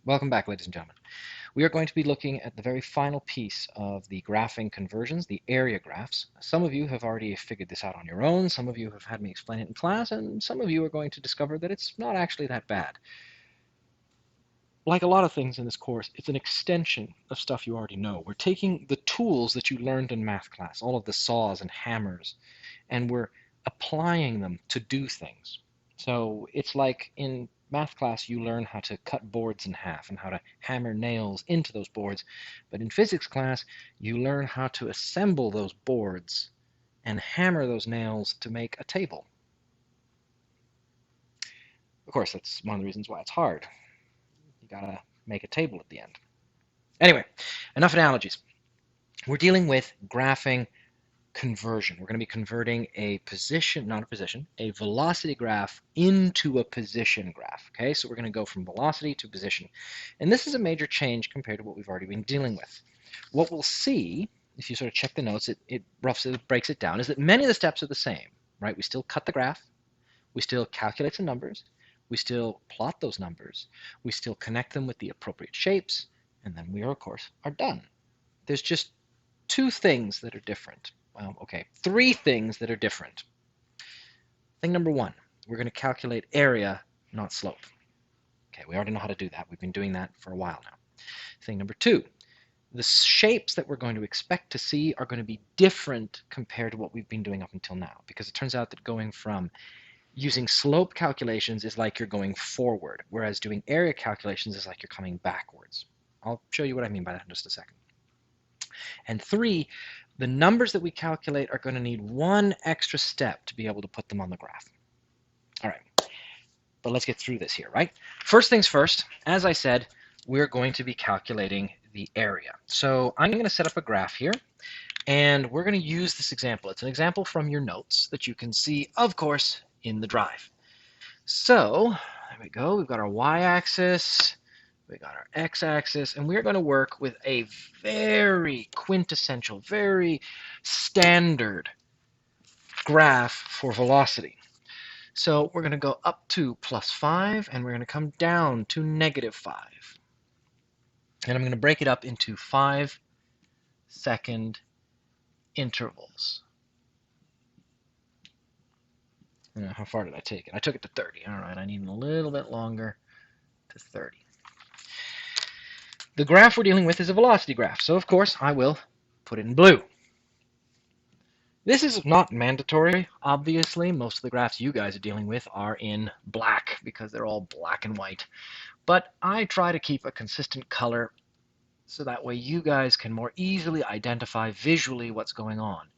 Welcome back, ladies and gentlemen. We are going to be looking at the very final piece of the graphing conversions, the area graphs. Some of you have already figured this out on your own, some of you have had me explain it in class, and some of you are going to discover that it's not actually that bad. Like a lot of things in this course, it's an extension of stuff you already know. We're taking the tools that you learned in math class, all of the saws and hammers, and we're applying them to do things. So it's like in math class you learn how to cut boards in half and how to hammer nails into those boards, but in physics class you learn how to assemble those boards and hammer those nails to make a table. Of course, that's one of the reasons why it's hard. You gotta make a table at the end. Anyway, enough analogies. We're dealing with graphing conversion. We're going to be converting a position, not a position, a velocity graph into a position graph. Okay, so we're going to go from velocity to position. And this is a major change compared to what we've already been dealing with. What we'll see, if you sort of check the notes, it roughly breaks it down, is that many of the steps are the same, right? We still cut the graph, we still calculate some numbers, we still plot those numbers, we still connect them with the appropriate shapes, and then we are, of course, are done. There's just two things that are different. Well, okay, three things that are different. Thing number one, we're going to calculate area, not slope. Okay, we already know how to do that. We've been doing that for a while now. Thing number two, the shapes that we're going to expect to see are going to be different compared to what we've been doing up until now, because it turns out that going from using slope calculations is like you're going forward, whereas doing area calculations is like you're coming backwards. I'll show you what I mean by that in just a second. And three, the numbers that we calculate are going to need one extra step to be able to put them on the graph. All right, but let's get through this here, right? First things first, as I said, we're going to be calculating the area. So I'm going to set up a graph here, and we're going to use this example. It's an example from your notes that you can see, of course, in the drive. So there we go. We've got our y-axis. We got our x-axis, and we're going to work with a very quintessential, very standard graph for velocity. So we're going to go up to +5, and we're going to come down to -5. And I'm going to break it up into 5-second intervals. How far did I take it? I took it to 30. All right, I need a little bit longer to 30. The graph we're dealing with is a velocity graph, so of course I will put it in blue. This is not mandatory, obviously. Most of the graphs you guys are dealing with are in black because they're all black and white. But I try to keep a consistent color so that way you guys can more easily identify visually what's going on.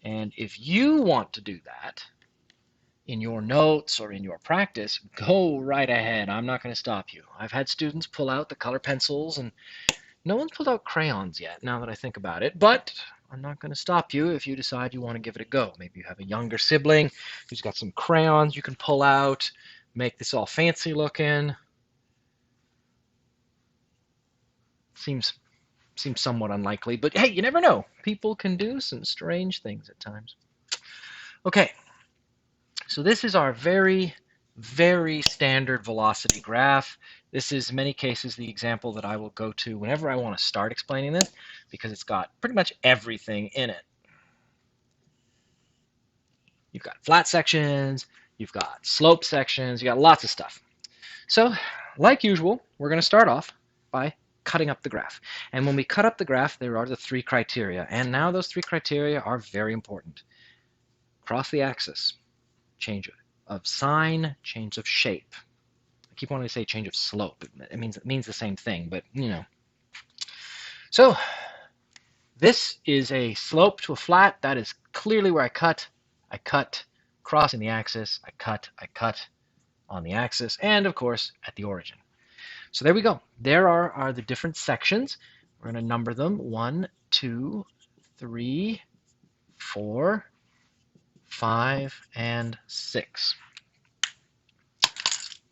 And if you want to do that in your notes or in your practice, go right ahead. I'm not going to stop you. I've had students pull out the color pencils, and no one's pulled out crayons yet, now that I think about it, but I'm not going to stop you if you decide you want to give it a go. Maybe you have a younger sibling who's got some crayons you can pull out, make this all fancy looking. Seems somewhat unlikely, but hey, you never know. People can do some strange things at times. Okay, so this is our very, very standard velocity graph. This is, in many cases, the example that I will go to whenever I want to start explaining this, because it's got pretty much everything in it. You've got flat sections, you've got slope sections, you got lots of stuff. So, like usual, we're going to start off by cutting up the graph. And when we cut up the graph, there are the three criteria. And now those three criteria are very important. Cross the axis, change of sign, change of shape. I keep wanting to say change of slope. It means the same thing, but you know. So this is a slope to a flat. That is clearly where I cut, crossing the axis, I cut on the axis, and of course at the origin. So there we go. There are the different sections. We're going to number them 1, 2, 3, 4, 5, and 6.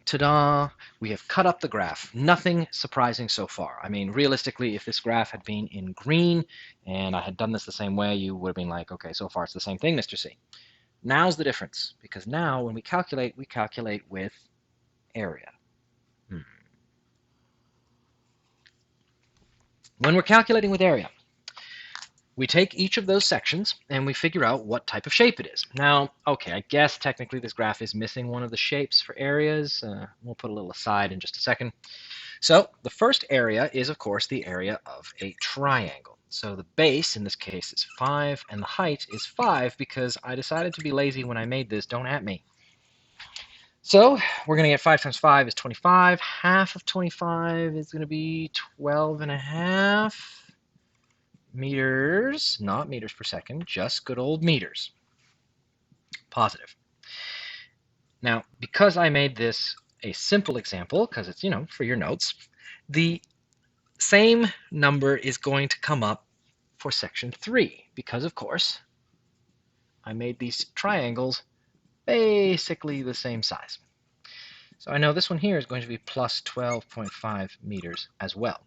Ta-da! We have cut up the graph. Nothing surprising so far. I mean, realistically, if this graph had been in green and I had done this the same way, you would have been like, okay, so far it's the same thing, Mr. C. Now's the difference, because now when we calculate with area. When we're calculating with area, we take each of those sections and we figure out what type of shape it is. Now, okay, I guess technically this graph is missing one of the shapes for areas. We'll put a little aside in just a second. So the first area is, of course, the area of a triangle. So the base, in this case, is 5, and the height is 5 because I decided to be lazy when I made this. Don't at me. So we're going to get 5 times 5 is 25. Half of 25 is going to be 12 and a half meters, not meters per second, just good old meters. Positive. Now, because I made this a simple example, because it's, for your notes, the same number is going to come up for section 3, because, of course, I made these triangles basically the same size. So I know this one here is going to be plus 12.5 meters as well.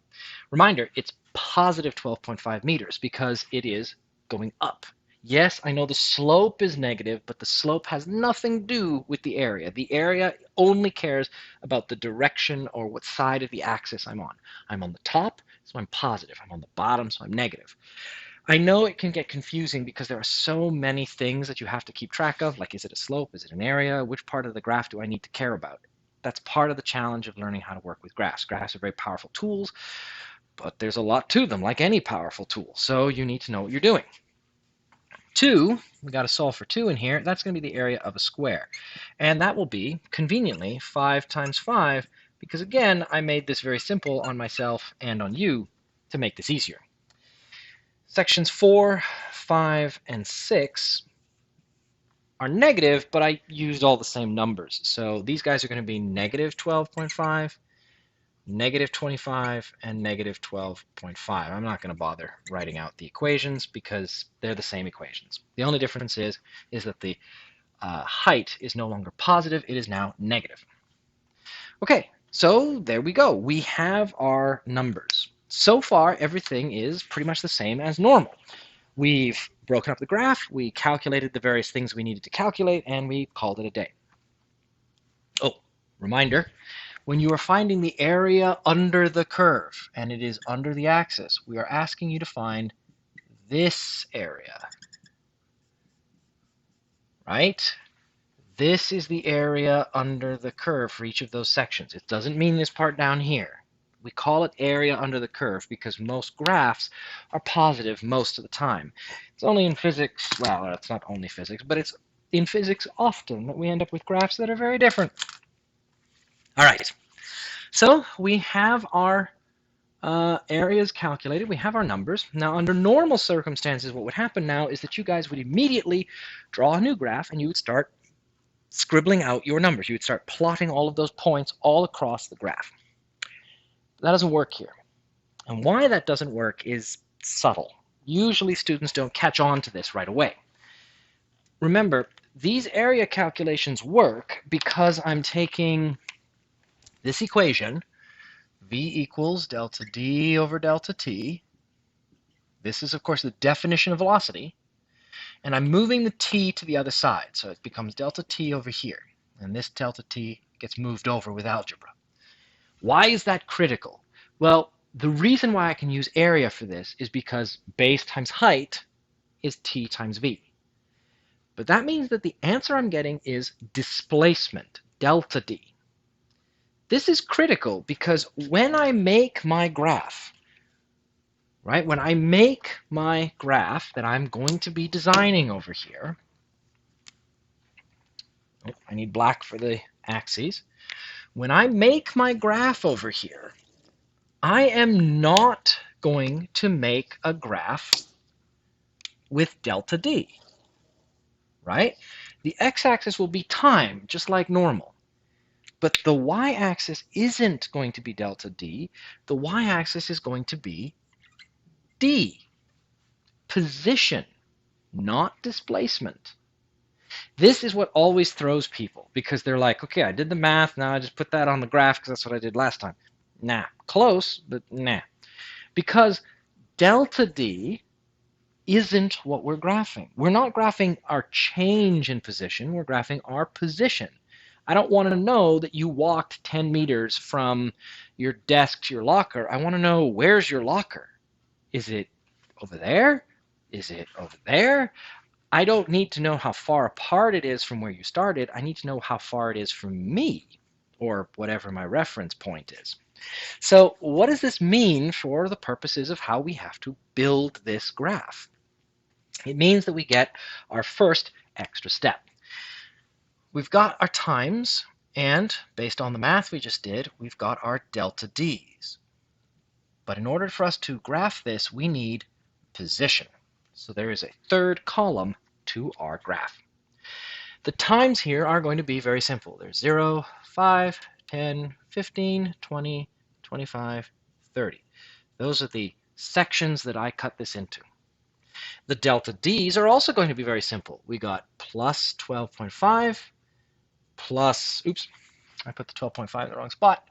Reminder, it's positive 12.5 meters because it is going up. Yes, I know the slope is negative, but the slope has nothing to do with the area. The area only cares about the direction or what side of the axis I'm on. I'm on the top, so I'm positive. I'm on the bottom, so I'm negative. I know it can get confusing because there are so many things that you have to keep track of, like is it a slope, is it an area, which part of the graph do I need to care about? That's part of the challenge of learning how to work with graphs. Graphs are very powerful tools, but there's a lot to them, like any powerful tool, so you need to know what you're doing. 2, we got to solve for 2 in here. That's going to be the area of a square. And that will be, conveniently, 5 times 5, because again, I made this very simple on myself and on you to make this easier. Sections 4, 5, and 6 are negative, but I used all the same numbers. So these guys are going to be negative 12.5, negative 25, and negative 12.5. I'm not going to bother writing out the equations because they're the same equations. The only difference is that the height is no longer positive, it is now negative. Okay, so there we go. We have our numbers. So far, everything is pretty much the same as normal. We've broken up the graph, we calculated the various things we needed to calculate, and we called it a day. Oh, reminder, when you are finding the area under the curve, and it is under the axis, we are asking you to find this area, right? This is the area under the curve for each of those sections. It doesn't mean this part down here. We call it area under the curve because most graphs are positive most of the time. It's only in physics, well, it's not only physics, but it's in physics often that we end up with graphs that are very different. All right, so we have our areas calculated, we have our numbers. Now, under normal circumstances, what would happen now is that you guys would immediately draw a new graph and you would start scribbling out your numbers. You would start plotting all of those points all across the graph. That doesn't work here. And why that doesn't work is subtle. Usually students don't catch on to this right away. Remember, these area calculations work because I'm taking this equation, V equals delta D over delta T. This is, of course, the definition of velocity. And I'm moving the T to the other side, so it becomes delta T over here. And this delta T gets moved over with algebra. Why is that critical? Well, the reason why I can use area for this is because base times height is T times V. But that means that the answer I'm getting is displacement, delta D. This is critical because when I make my graph, right, when I make my graph that I'm going to be designing over here, oh, I need black for the axes. When I make my graph over here, I am not going to make a graph with delta D, right? The x-axis will be time, just like normal. But the y-axis isn't going to be delta D. The y-axis is going to be D, position, not displacement. This is what always throws people because they're like, okay, I did the math, now I just put that on the graph because that's what I did last time. Nah, close, but nah. Because delta D isn't what we're graphing. We're not graphing our change in position, we're graphing our position. I don't want to know that you walked 10 meters from your desk to your locker. I want to know, where's your locker? Is it over there? Is it over there? I don't need to know how far apart it is from where you started. I need to know how far it is from me, or whatever my reference point is. So what does this mean for the purposes of how we have to build this graph? It means that we get our first extra step. We've got our times, and based on the math we just did, we've got our delta Ds. But in order for us to graph this, we need position. So there is a third column to our graph. The times here are going to be very simple. There's 0, 5, 10, 15, 20, 25, 30. Those are the sections that I cut this into. The delta Ds are also going to be very simple. We got plus 12.5 plus, oops, I put the 12.5 in the wrong spot.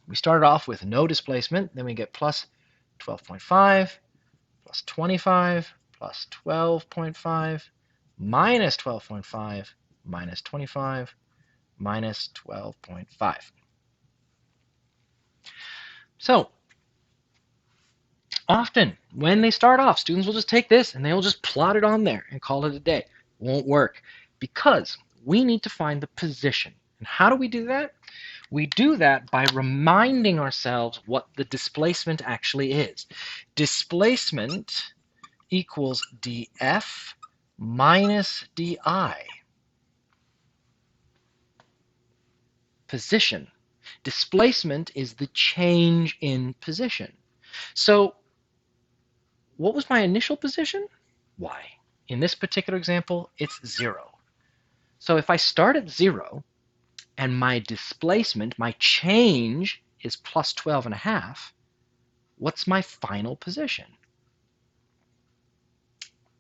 We started off with no displacement, then we get plus 12.5 plus 25 plus 12.5 minus 12.5 minus 25 minus 12.5. So often when they start off, students will just take this and they'll just plot it on there and call it a day. Won't work because we need to find the position. And how do we do that? We do that by reminding ourselves what the displacement actually is. Displacement equals df minus di. Position. Displacement is the change in position. So what was my initial position? Y. In this particular example, it's 0. So if I start at 0 and my displacement, my change is plus 12.5, what's my final position?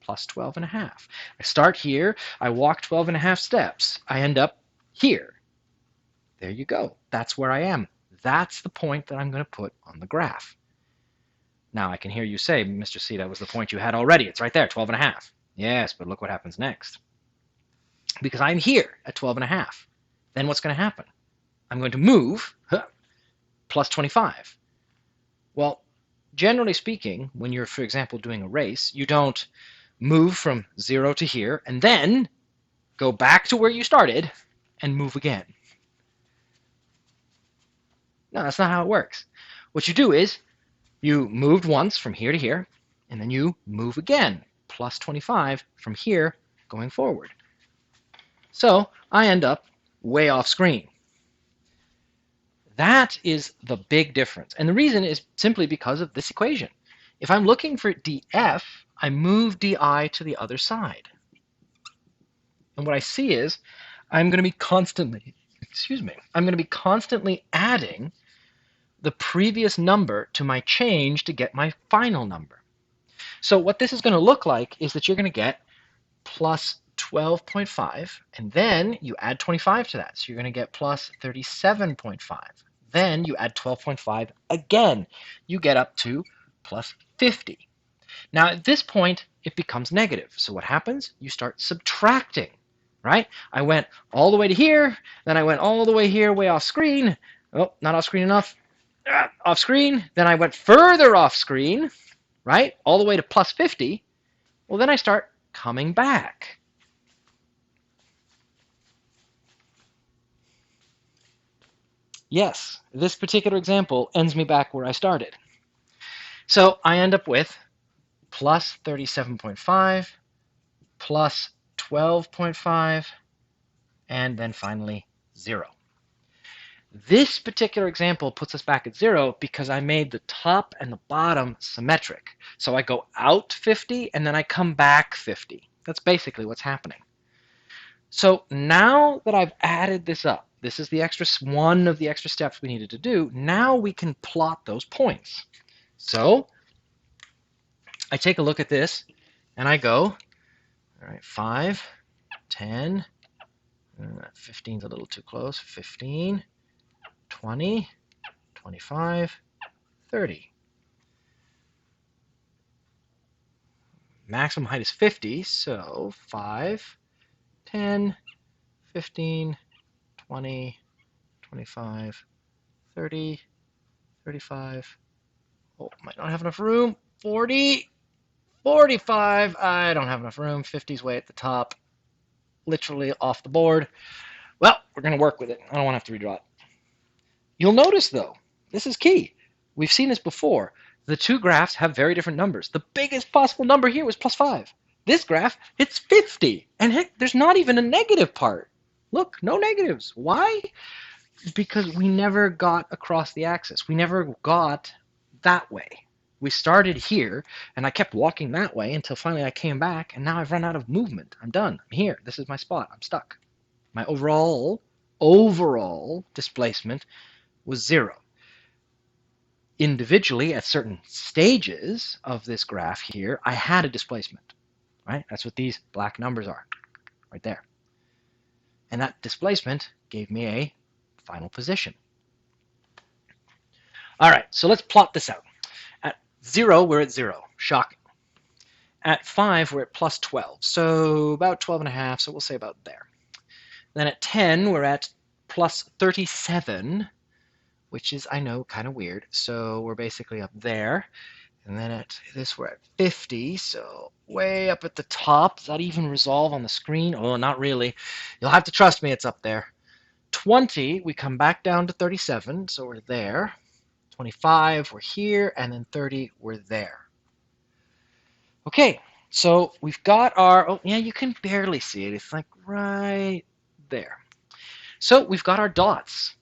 Plus 12.5. I start here, I walk 12.5 steps, I end up here. There you go. That's where I am. That's the point that I'm going to put on the graph. Now I can hear you say, Mr. C, that was the point you had already. It's right there, 12.5. Yes, but look what happens next. Because I'm here at 12.5. Then what's going to happen? I'm going to move plus 25. Well, generally speaking, when you're, for example, doing a race, you don't move from 0 to here and then go back to where you started and move again. No, that's not how it works. What you do is you moved once from here to here, and then you move again, plus 25 from here going forward. So I end up way off screen. That is the big difference. And the reason is simply because of this equation. If I'm looking for df, I move di to the other side. And what I see is I'm going to be constantly, I'm going to be constantly adding the previous number to my change to get my final number. So what this is going to look like is that you're going to get plus 12.5, and then you add 25 to that. So you're going to get plus 37.5. Then you add 12.5 again. You get up to plus 50. Now at this point, it becomes negative. So what happens? You start subtracting, right? I went all the way to here, then I went all the way here, way off screen. Oh, not off screen enough. Off screen. Then I went further off screen, right? All the way to plus 50. Well, then I start coming back. Yes, this particular example ends me back where I started. So I end up with plus 37.5, plus 12.5, and then finally 0. This particular example puts us back at 0 because I made the top and the bottom symmetric. So I go out 50 and then I come back 50. That's basically what's happening. So now that I've added this up, this is the extra one of the extra steps we needed to do. Now we can plot those points. So I take a look at this and I go, all right, 5, 10, 15's a little too close, 15, 20, 25, 30. Maximum height is 50, so 5, 10, 15, 20, 25, 30, 35, Oh, might not have enough room. 40, 45. I don't have enough room. 50's way at the top. Literally off the board. Well, we're going to work with it. I don't want to have to redraw it. You'll notice, though, this is key. We've seen this before. The two graphs have very different numbers. The biggest possible number here was plus 5. This graph, it's 50. And heck, there's not even a negative part. Look, no negatives. Why? Because we never got across the axis. We never got that way. We started here, and I kept walking that way until finally I came back, and now I've run out of movement. I'm done. I'm here. This is my spot. I'm stuck. My overall displacement was 0. Individually, at certain stages of this graph here, I had a displacement. Right? That's what these black numbers are, right there. And that displacement gave me a final position. All right, so let's plot this out. At 0, we're at 0. Shocking. At 5, we're at plus 12. So about 12 and a half, so we'll say about there. Then at 10, we're at plus 37, which is, I know, kind of weird. So we're basically up there. And then at this, we're at 50, so way up at the top. Does that even resolve on the screen? Oh, not really. You'll have to trust me, it's up there. 20, we come back down to 37, so we're there. 25, we're here, and then 30, we're there. Okay, so we've got our, oh yeah, you can barely see it. It's like right there. So we've got our dots.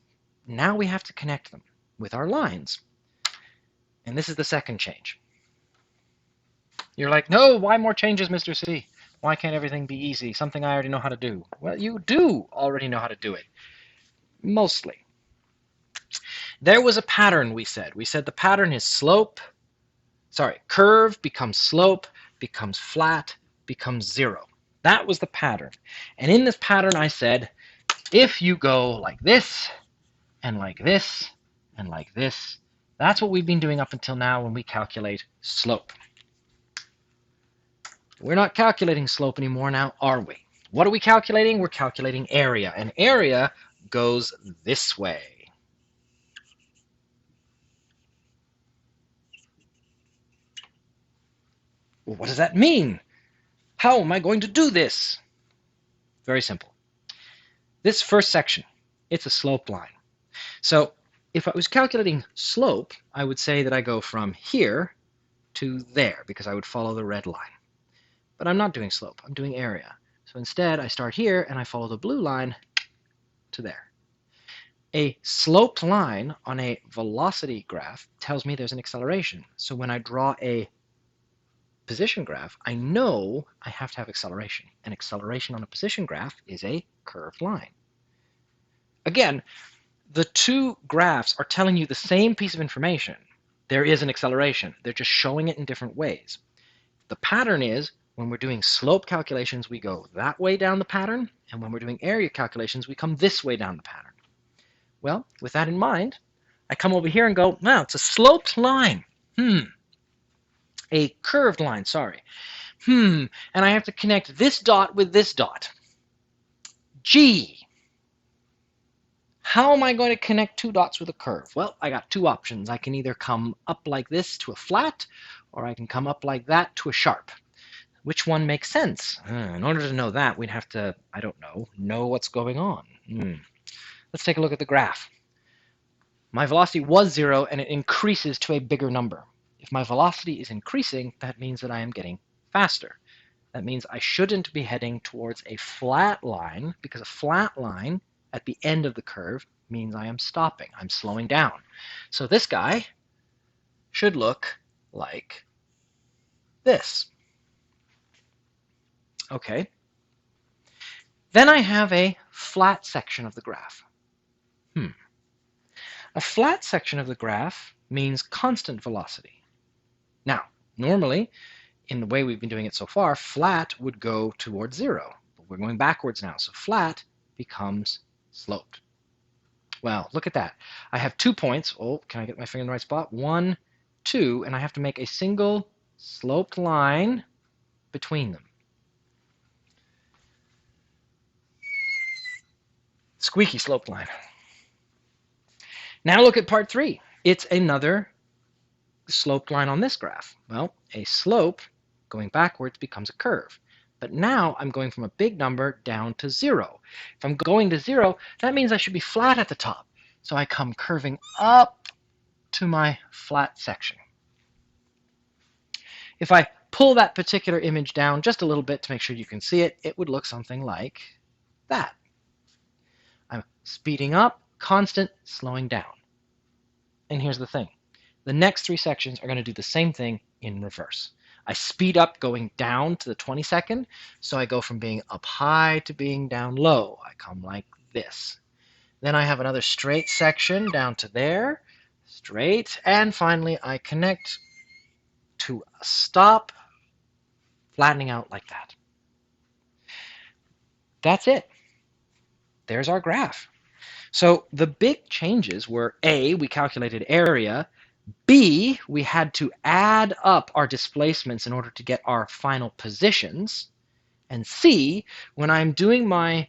Now we have to connect them with our lines. And this is the second change. You're like, no, why more changes, Mr. C? Why can't everything be easy? Something I already know how to do. Well, you do already know how to do it. Mostly. There was a pattern, we said. We said the pattern is curve becomes slope, becomes flat, becomes 0. That was the pattern. And in this pattern, I said, if you go like this, and like this, and like this, that's what we've been doing up until now when we calculate slope. We're not calculating slope anymore now, are we? What are we calculating? We're calculating area. And area goes this way. Well, what does that mean? How am I going to do this? Very simple. This first section, it's a slope line. So if I was calculating slope, I would say that I go from here to there because I would follow the red line. But I'm not doing slope, I'm doing area. So instead, I start here and I follow the blue line to there. A sloped line on a velocity graph tells me there's an acceleration. So when I draw a position graph, I know I have to have acceleration. And acceleration on a position graph is a curved line. Again, the two graphs are telling you the same piece of information. There is an acceleration. They're just showing it in different ways. The pattern is, when we're doing slope calculations, we go that way down the pattern, and when we're doing area calculations, we come this way down the pattern. Well, with that in mind, I come over here and go, wow, it's a sloped line. A curved line, sorry. And I have to connect this dot with this dot. Gee, how am I going to connect two dots with a curve? Well, I got two options. I can either come up like this to a flat, or I can come up like that to a sharp. Which one makes sense? In order to know that, we'd have to, I don't know what's going on. Let's take a look at the graph. My velocity was 0, and it increases to a bigger number. If my velocity is increasing, that means that I am getting faster. That means I shouldn't be heading towards a flat line, because a flat line at the end of the curve means I am stopping. I'm slowing down. So this guy should look like this. Okay. Then I have a flat section of the graph. A flat section of the graph means constant velocity. Now, normally, in the way we've been doing it so far, flat would go towards 0. But we're going backwards now, so flat becomes sloped. Well, look at that. I have 2 points. Oh, can I get my finger in the right spot? 1, 2, and I have to make a single sloped line between them. Squeaky sloped line. Now look at part 3. It's another sloped line on this graph? Well, a slope going backwards becomes a curve. But now I'm going from a big number down to 0. If I'm going to 0, that means I should be flat at the top. So I come curving up to my flat section. If I pull that particular image down just a little bit to make sure you can see it, it would look something like that. I'm speeding up, constant, slowing down. And here's the thing. The next 3 sections are going to do the same thing in reverse. I speed up going down to the 22nd, so I go from being up high to being down low. I come like this. Then I have another straight section down to there, straight, and finally I connect to a stop, flattening out like that. That's it. There's our graph. So the big changes were A, we calculated area, B, we had to add up our displacements in order to get our final positions, and C, when I'm doing my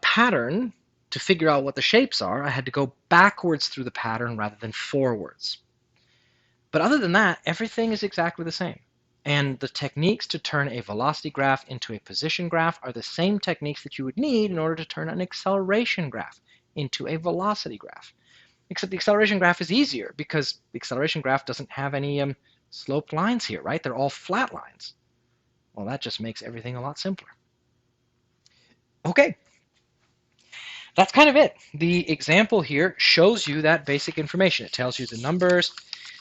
pattern to figure out what the shapes are, I had to go backwards through the pattern rather than forwards. But other than that, everything is exactly the same. And the techniques to turn a velocity graph into a position graph are the same techniques that you would need in order to turn an acceleration graph into a velocity graph. Except the acceleration graph is easier because the acceleration graph doesn't have any sloped lines here, right? They're all flat lines. Well, that just makes everything a lot simpler. Okay, that's kind of it. The example here shows you that basic information. It tells you the numbers.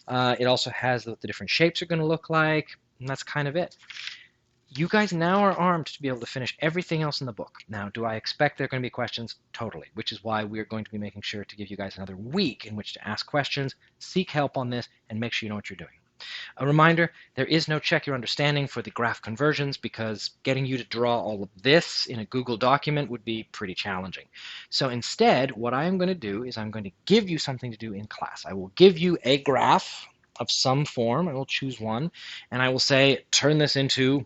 It also has what the different shapes are going to look like, and that's kind of it. You guys now are armed to be able to finish everything else in the book. Now, do I expect there are going to be questions? Totally, which is why we're going to be making sure to give you guys another week in which to ask questions, seek help on this, and make sure you know what you're doing. A reminder, there is no check your understanding for the graph conversions because getting you to draw all of this in a Google document would be pretty challenging. So instead, what I am going to do is I'm going to give you something to do in class. I will give you a graph of some form. I will choose one, and I will say, turn this into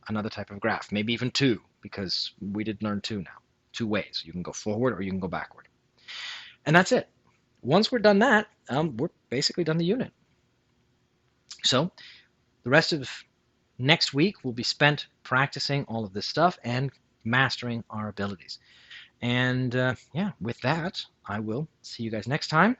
another type of graph, maybe even 2, because we did learn 2 now. 2 ways. You can go forward or you can go backward. And that's it. Once we're done that, we're basically done the unit. So the rest of next week will be spent practicing all of this stuff and mastering our abilities. And yeah, with that, I will see you guys next time.